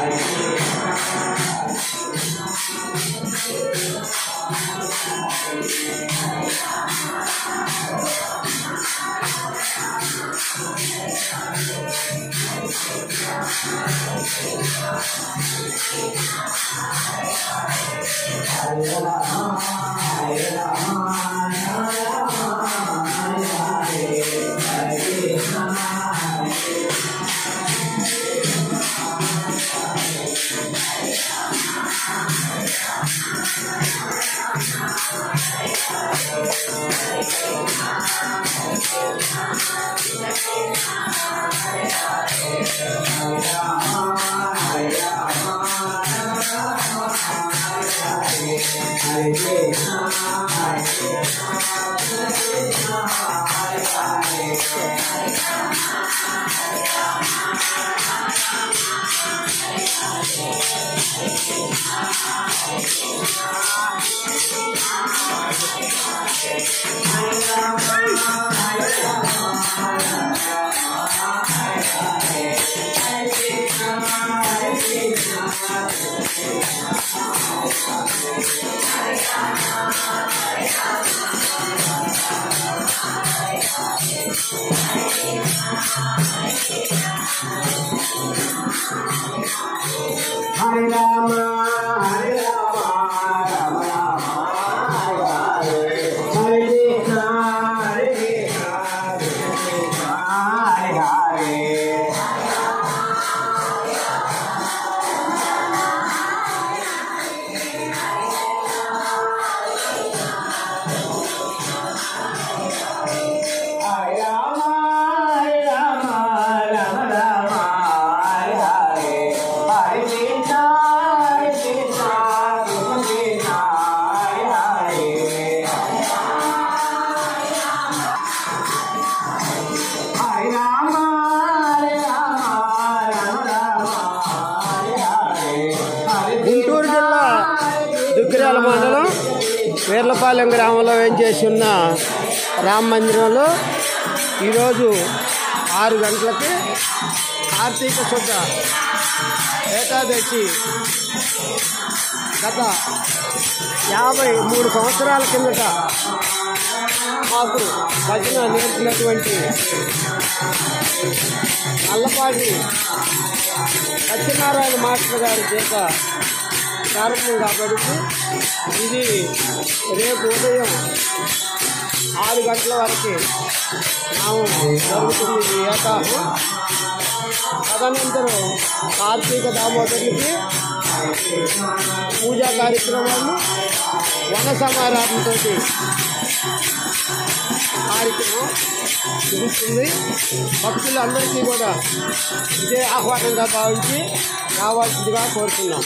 Hare Rama, Hare Rama, Rama Rama, Hare Hare, Hare Krishna, Hare Krishna, Krishna Krishna, Hare Hare. Guntur జిల్లా దుగ్గిరాల మండలం వీర్లపాలెం గ్రామంలో వేంచేసి ఉన్న రామ మందిరంలో ఈరోజు 6 గంటలకి కార్తీక శుద్ధ ఏకాదశి గత 53 సంవత్సరాల కిందట మాకు భజన నేర్పినటువంటి అల్లపాటి సత్యనారాయణ మాస్టర్ గారి చేత ప్రారంభం కాబట్టి ఇది రేపు ఉదయం 6 గంటల వరకు జరుగుతుంది ఈ ఏకాహం. తదనంతరం కార్తీక దామోదరునికి పూజా కార్యక్రమాలు వన సమారాధనతో కార్యక్రమం జరుగుతుంది. భక్తులందరికీ కూడా ఇదే ఆహ్వానంగా భావించి రావాల్సిందిగా కోరుతున్నాం.